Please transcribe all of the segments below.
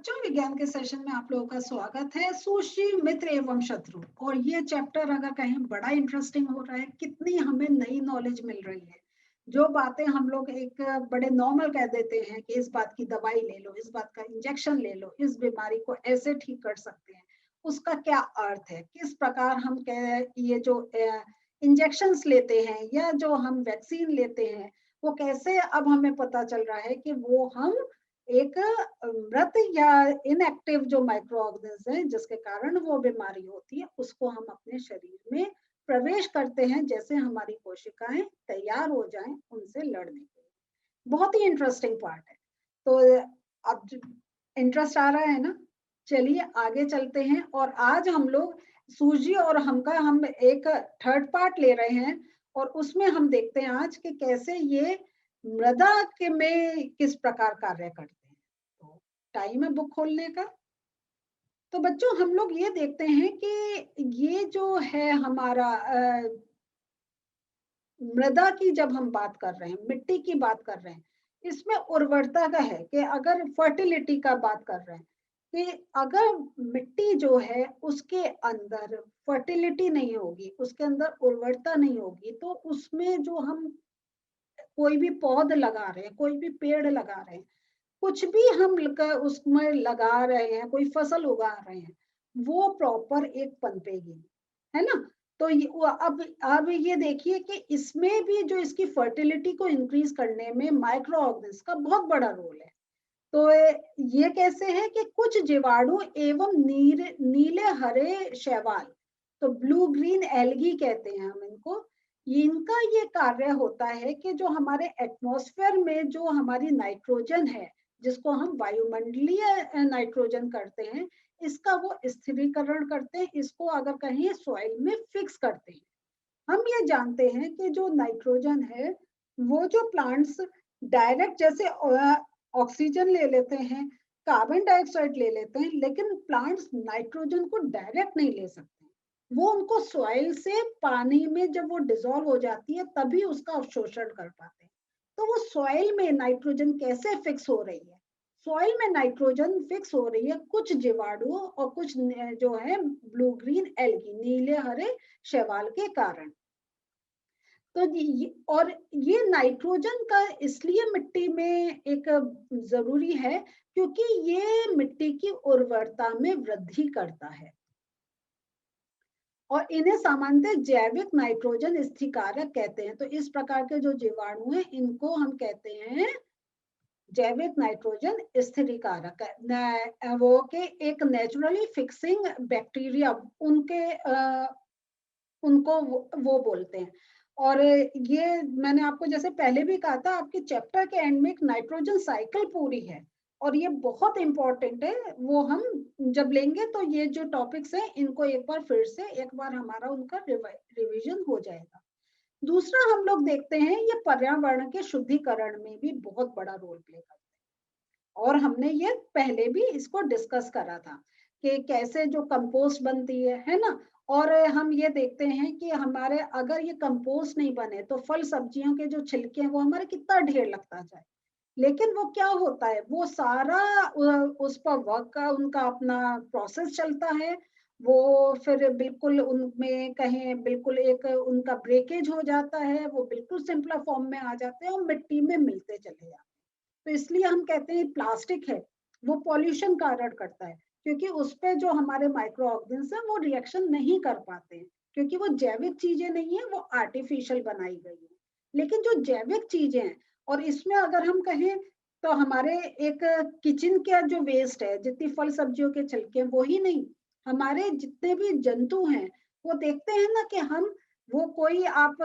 बच्चों विज्ञान के सेशन में आप लोगों का स्वागत है। सूची, मित्र एवं शत्रु। और ये चैप्टर अगर कहीं बड़ा इंटरेस्टिंग हो रहा है, कितनी हमें नई नॉलेज मिल रही है। जो बातें हम लोग एक बड़े नॉर्मल कह देते हैं कि इस बात की दवाई ले लो, इस बात का इंजेक्शन ले लो, इस बीमारी को ऐसे ठीक कर सकते हैं, उसका क्या अर्थ है, किस प्रकार हम ये जो इंजेक्शंस लेते हैं या जो हम वैक्सीन लेते हैं, वो कैसे अब हमें पता चल रहा है कि वो हम एक मृत या इनएक्टिव जो माइक्रो ऑर्गेनिज्म है जिसके कारण वो बीमारी होती है, उसको हम अपने शरीर में प्रवेश करते हैं, जैसे हमारी कोशिकाएं तैयार हो जाएं उनसे लड़ने के लिए। बहुत ही इंटरेस्टिंग पार्ट है। तो अब इंटरेस्ट आ रहा है ना, चलिए आगे चलते हैं। और आज हम लोग सूजी और हम एक थर्ड पार्ट ले रहे हैं और उसमें हम देखते हैं आज कि कैसे ये मृदा के में किस प्रकार कार्य करते हैं। तो टाइम है बुक खोलने का। तो बच्चों हम लोग ये देखते हैं कि ये जो है हमारा मृदा की जब हम बात कर रहे हैं, मिट्टी की बात कर रहे हैं, इसमें उर्वरता का है कि अगर फर्टिलिटी का बात कर रहे हैं कि अगर मिट्टी जो है उसके अंदर फर्टिलिटी नहीं होगी, उसके अंदर उर्वरता नहीं होगी, तो उसमें जो हम कोई भी पौध लगा रहे हैं, कोई भी पेड़ लगा रहे हैं, कुछ भी हम उसमें लगा रहे हैं, कोई फसल उगा रहे हैं, वो प्रॉपर एक पनपेगी, है ना। तो अब ये देखिए कि इसमें भी जो इसकी फर्टिलिटी को इंक्रीज करने में माइक्रो ऑर्गेनिज्म का बहुत बड़ा रोल है। तो ये कैसे है कि कुछ जीवाणु एवं नीले हरे शैवाल, तो ब्लू ग्रीन एल्गी कहते हैं हम इनको, इनका ये कार्य होता है कि जो हमारे एटमॉस्फेयर में जो हमारी नाइट्रोजन है, जिसको हम वायुमंडलीय नाइट्रोजन करते हैं, इसका वो स्थिरीकरण करते हैं, इसको अगर कहीं सॉइल में फिक्स करते हैं। हम ये जानते हैं कि जो नाइट्रोजन है वो जो प्लांट्स डायरेक्ट जैसे ऑक्सीजन ले लेते हैं, कार्बन डाइऑक्साइड ले लेते हैं, लेकिन प्लांट्स नाइट्रोजन को डायरेक्ट नहीं ले सकते। वो उनको सॉइल से पानी में जब वो डिसॉल्व हो जाती है तभी उसका अवशोषण कर पाते हैं। तो वो सॉइल में नाइट्रोजन कैसे फिक्स हो रही है? सॉइल में नाइट्रोजन फिक्स हो रही है कुछ जीवाणुओं और कुछ जो है ब्लू ग्रीन एल्गी, नीले हरे शैवाल के कारण। तो और ये नाइट्रोजन का इसलिए मिट्टी में एक जरूरी है क्योंकि ये मिट्टी की उर्वरता में वृद्धि करता है और इन्हें सामान्यतः जैविक नाइट्रोजन स्थिरीकारक कहते हैं। तो इस प्रकार के जो जीवाणु हैं इनको हम कहते हैं जैविक नाइट्रोजन स्थिरीकारक। वो के एक नेचुरली फिक्सिंग बैक्टीरिया उनके उनको वो बोलते हैं। और ये मैंने आपको जैसे पहले भी कहा था, आपके चैप्टर के एंड में एक नाइट्रोजन साइकिल पूरी है और ये बहुत इंपॉर्टेंट है। वो हम जब लेंगे तो ये जो टॉपिक्स हैं इनको एक बार फिर से एक बार हमारा उनका रिवीजन हो जाएगा। दूसरा हम लोग देखते हैं ये पर्यावरण के शुद्धिकरण में भी बहुत बड़ा रोल प्ले करता है और हमने ये पहले भी इसको डिस्कस करा था कि कैसे जो कंपोस्ट बनती है ना। और हम ये देखते हैं कि हमारे अगर ये कंपोस्ट नहीं बने तो फल सब्जियों के जो छिलके हैं वो हमारे कितना ढेर लगता जाए, लेकिन वो क्या होता है वो सारा उस पर वर्क का उनका अपना प्रोसेस चलता है। वो फिर बिल्कुल उनमें कहें बिल्कुल एक उनका ब्रेकेज हो जाता है, वो बिल्कुल सिंपल फॉर्म में आ जाते हैं और मिट्टी में मिलते चले जाते हैं। तो इसलिए हम कहते हैं प्लास्टिक है वो पॉल्यूशन कारण करता है क्योंकि उस पे जो हमारे माइक्रो ऑर्गेनिज्म है वो रिएक्शन नहीं कर पाते हैं क्योंकि वो जैविक चीजें नहीं है, वो आर्टिफिशियल बनाई गई है। लेकिन जो जैविक चीजें हैं और इसमें अगर हम कहें तो हमारे एक किचन का जो वेस्ट है, जितनी फल सब्जियों के छिलके वो ही नहीं, हमारे जितने भी जंतु हैं वो देखते हैं ना कि हम वो कोई आप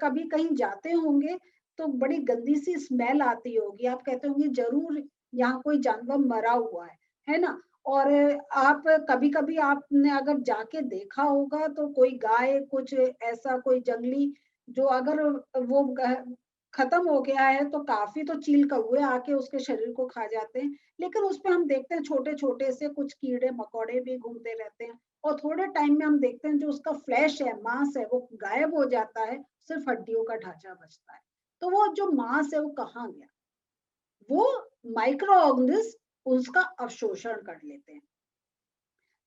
कभी कहीं जाते होंगे तो बड़ी गंदी सी स्मेल आती होगी, आप कहते होंगे जरूर यहाँ कोई जानवर मरा हुआ है ना। और आप कभी कभी आपने अगर जाके देखा होगा तो कोई गाय कुछ ऐसा कोई जंगली जो अगर वो खत्म हो गया है तो काफी तो चील कौवे आके उसके शरीर को खा जाते हैं, लेकिन उसपे हम देखते हैं छोटे छोटे से कुछ कीड़े मकोड़े भी घूमते रहते हैं और थोड़े टाइम में हम देखते हैं जो उसका फ्लैश है, मांस है, वो गायब हो जाता है, सिर्फ हड्डियों का ढांचा बचता है। तो वो जो मांस है वो कहाँ गया? वो माइक्रो ऑर्गेनिज्म उसका अवशोषण कर लेते हैं।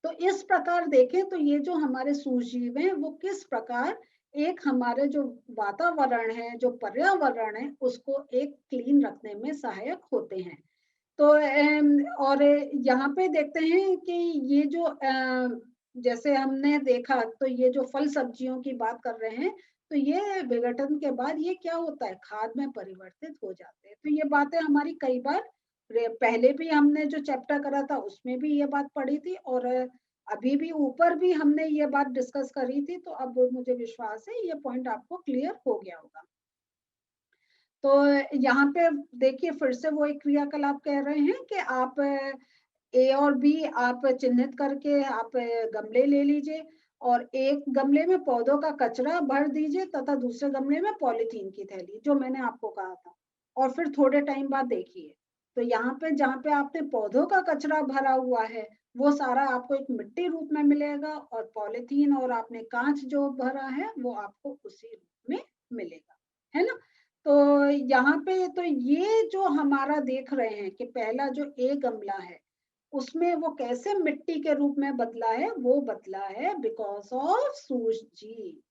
तो इस प्रकार देखें तो ये जो हमारे सूक्ष्मजीव हैं वो किस प्रकार एक हमारे जो वातावरण है, जो पर्यावरण है, उसको एक क्लीन रखने में सहायक होते हैं। तो और यहाँ पे देखते हैं कि ये जो जैसे हमने देखा तो ये जो फल सब्जियों की बात कर रहे हैं, तो ये विघटन के बाद ये क्या होता है, खाद में परिवर्तित हो जाते हैं। तो ये बातें हमारी कई बार पहले भी हमने जो चैप्टर करा था उसमें भी ये बात पढ़ी थी, और अभी भी ऊपर भी हमने ये बात डिस्कस करी थी। तो अब मुझे विश्वास है ये पॉइंट आपको क्लियर हो गया होगा। तो यहाँ पे देखिए फिर से वो एक क्रियाकलाप कह रहे हैं कि आप ए और बी आप चिन्हित करके आप गमले ले लीजिए, और एक गमले में पौधों का कचरा भर दीजिए तथा दूसरे गमले में पॉलीथीन की थैली, जो मैंने आपको कहा था। और फिर थोड़े टाइम बाद देखिए, तो यहाँ पे जहाँ पे आपने पौधों का कचरा भरा हुआ है वो सारा आपको एक मिट्टी रूप में मिलेगा, और पॉलीथीन और आपने कांच जो भरा है वो आपको उसी रूप में मिलेगा, है ना। तो यहाँ पे तो ये जो हमारा देख रहे हैं कि पहला जो ए गमला है उसमें वो कैसे मिट्टी के रूप में बदला है, वो बदला है बिकॉज ऑफ सूजी,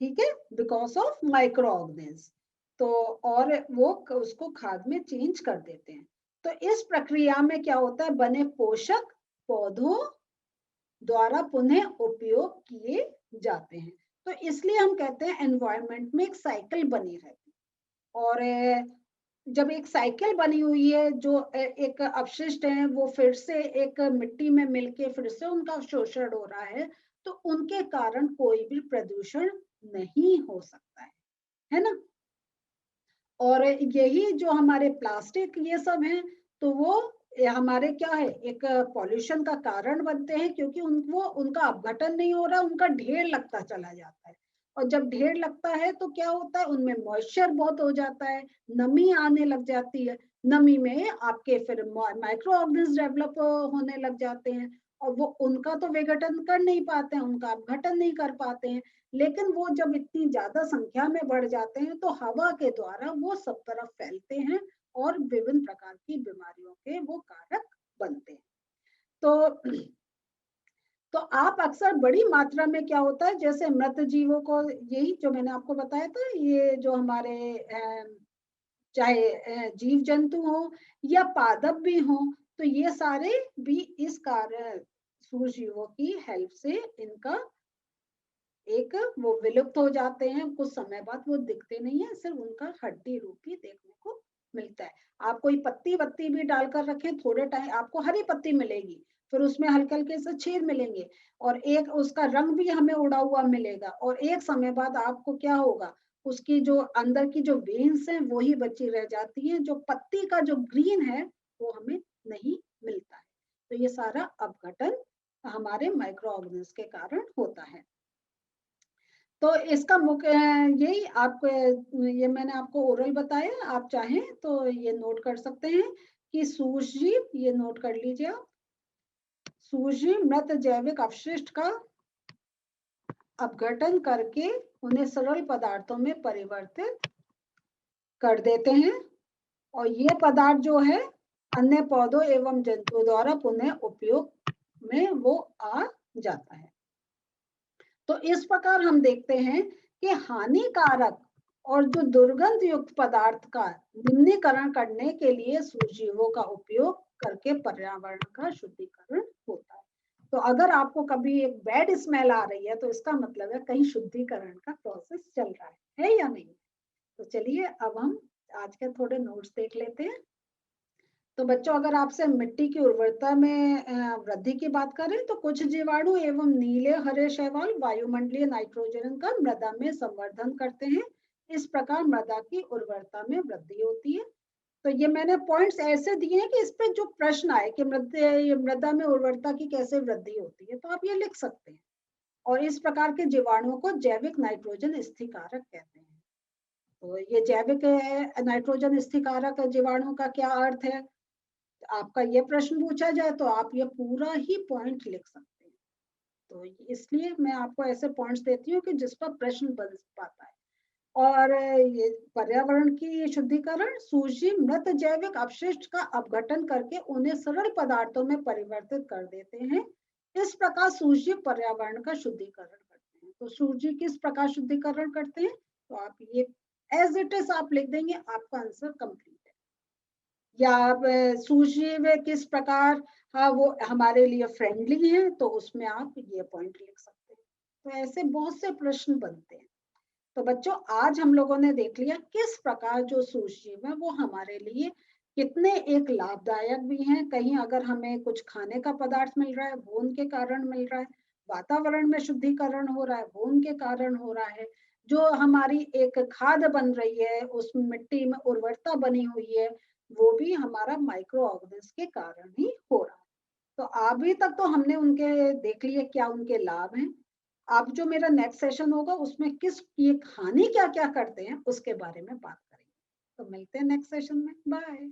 ठीक है, बिकॉज ऑफ माइक्रो ऑर्गेनिज्म। तो और वो उसको खाद में चेंज कर देते हैं। तो इस प्रक्रिया में क्या होता है, बने पोषक पौधों द्वारा पुनः उपयोग किए जाते हैं। तो इसलिए हम कहते हैं एनवायरनमेंट में एक साइकिल बनी रहती है। और जब एक साइकिल बनी हुई है, जो एक अपशिष्ट है वो फिर से एक मिट्टी में मिलके फिर से उनका शोषण हो रहा है, तो उनके कारण कोई भी प्रदूषण नहीं हो सकता है ना। और यही जो हमारे प्लास्टिक ये सब हैं, तो वो हमारे क्या है, एक पॉल्यूशन का कारण बनते हैं, क्योंकि उनको उनका अपघटन नहीं हो रहा, उनका ढेर लगता चला जाता है। और जब ढेर लगता है तो क्या होता है, उनमें मॉइस्चर बहुत हो जाता है, नमी आने लग जाती है। नमी में आपके फिर माइक्रो ऑर्गेनिज्म डेवलप होने लग जाते हैं, और वो उनका तो विघटन कर नहीं पाते हैं, उनका अपघटन नहीं कर पाते हैं। लेकिन वो जब इतनी ज्यादा संख्या में बढ़ जाते हैं तो हवा के द्वारा वो सब तरफ फैलते हैं और विभिन्न प्रकार की बीमारियों के वो कारक बनते हैं। तो आप अक्सर बड़ी मात्रा में क्या होता है, जैसे मृत जीवों को, यही जो मैंने आपको बताया था, ये जो हमारे चाहे जीव जंतु हो या पादप भी हो, तो ये सारे भी इस कार्य सूक्ष्मजीवों की हेल्प से इनका एक वो विलुप्त हो जाते हैं। कुछ समय बाद वो दिखते नहीं है, सिर्फ उनका हड्डी रूप ही देखने को मिलता है। आप कोई पत्ती वत्ती भी डालकर रखें, थोड़े टाइम आपको हरी पत्ती मिलेगी, फिर उसमें हल्के हल्के से छेद मिलेंगे, और एक उसका रंग भी हमें उड़ा हुआ मिलेगा, और एक समय बाद आपको क्या होगा, उसकी जो अंदर की जो वेन्स हैं वो ही बची रह जाती है, जो पत्ती का जो ग्रीन है वो हमें नहीं मिलता है। तो ये सारा अपघटन हमारे माइक्रो ऑर्गेनिज्म के कारण होता है। तो इसका मुख्य यही आप ये मैंने आपको ओरल बताया, आप चाहें तो ये नोट कर सकते हैं कि सूक्ष्मजीव, ये नोट कर लीजिए आप, सूक्ष्मजीव मृत जैविक अपशिष्ट का अपघटन करके उन्हें सरल पदार्थों में परिवर्तित कर देते हैं, और ये पदार्थ जो है अन्य पौधों एवं जंतुओं द्वारा पुनः उपयोग में वो आ जाता है। तो इस प्रकार हम देखते हैं कि हानिकारक और जो दुर्गंध युक्त पदार्थ का निम्नीकरण करने के लिए सूक्ष्मजीवों का उपयोग करके पर्यावरण का शुद्धिकरण होता है। तो अगर आपको कभी एक बैड स्मेल आ रही है तो इसका मतलब है कहीं शुद्धिकरण का प्रोसेस चल रहा है या नहीं। तो चलिए अब हम आज के थोड़े नोट्स देख लेते हैं। तो बच्चों, अगर आपसे मिट्टी की उर्वरता में वृद्धि की बात करें तो कुछ जीवाणु एवं नीले हरे शैवाल वायुमंडलीय नाइट्रोजन का मृदा में संवर्धन करते हैं। इस प्रकार मृदा की उर्वरता में वृद्धि होती है। तो ये मैंने पॉइंट्स ऐसे दिए हैं कि इस पे जो प्रश्न आए कि मृदा में उर्वरता की कैसे वृद्धि होती है, तो आप ये लिख सकते हैं। और इस प्रकार के जीवाणुओं को जैविक नाइट्रोजन स्थिकारक कहते हैं। तो ये जैविक नाइट्रोजन स्थिकारक जीवाणु का क्या अर्थ है, आपका ये प्रश्न पूछा जाए तो आप ये पूरा ही पॉइंट लिख सकते हैं। तो इसलिए मैं आपको ऐसे पॉइंट्स देती हूँ कि जिस पर प्रश्न बन पाता है। और ये पर्यावरण की शुद्धिकरण, सूजी मृत जैविक अपशिष्ट का अपघटन करके उन्हें सरल पदार्थों में परिवर्तित कर देते हैं। इस प्रकार सूजी पर्यावरण का शुद्धिकरण करते हैं। तो सूजी किस प्रकार शुद्धिकरण करते हैं? तो आप ये एज इट इज आप लिख देंगे, आपका आंसर कंप्लीट है। या आप सूजी में किस प्रकार, हाँ वो हमारे लिए फ्रेंडली है, तो उसमें आप ये पॉइंट लिख सकते हैं। तो ऐसे बहुत से प्रश्न बनते हैं। तो बच्चों आज हम लोगों ने देख लिया किस प्रकार जो सूजी है वो हमारे लिए कितने एक लाभदायक भी हैं। कहीं अगर हमें कुछ खाने का पदार्थ मिल रहा है वो उनके कारण मिल रहा है, वातावरण में शुद्धिकरण हो रहा है वो उनके कारण हो रहा है, जो हमारी एक खाद बन रही है उस मिट्टी में उर्वरता बनी हुई है वो भी हमारा माइक्रो ऑर्गेनिज्म के कारण ही हो रहा है। तो अभी तक तो हमने उनके देख लिए क्या उनके लाभ हैं। अब जो मेरा नेक्स्ट सेशन होगा उसमें किस ये हानि क्या क्या करते हैं उसके बारे में बात करेंगे। तो मिलते हैं नेक्स्ट सेशन में। बाय।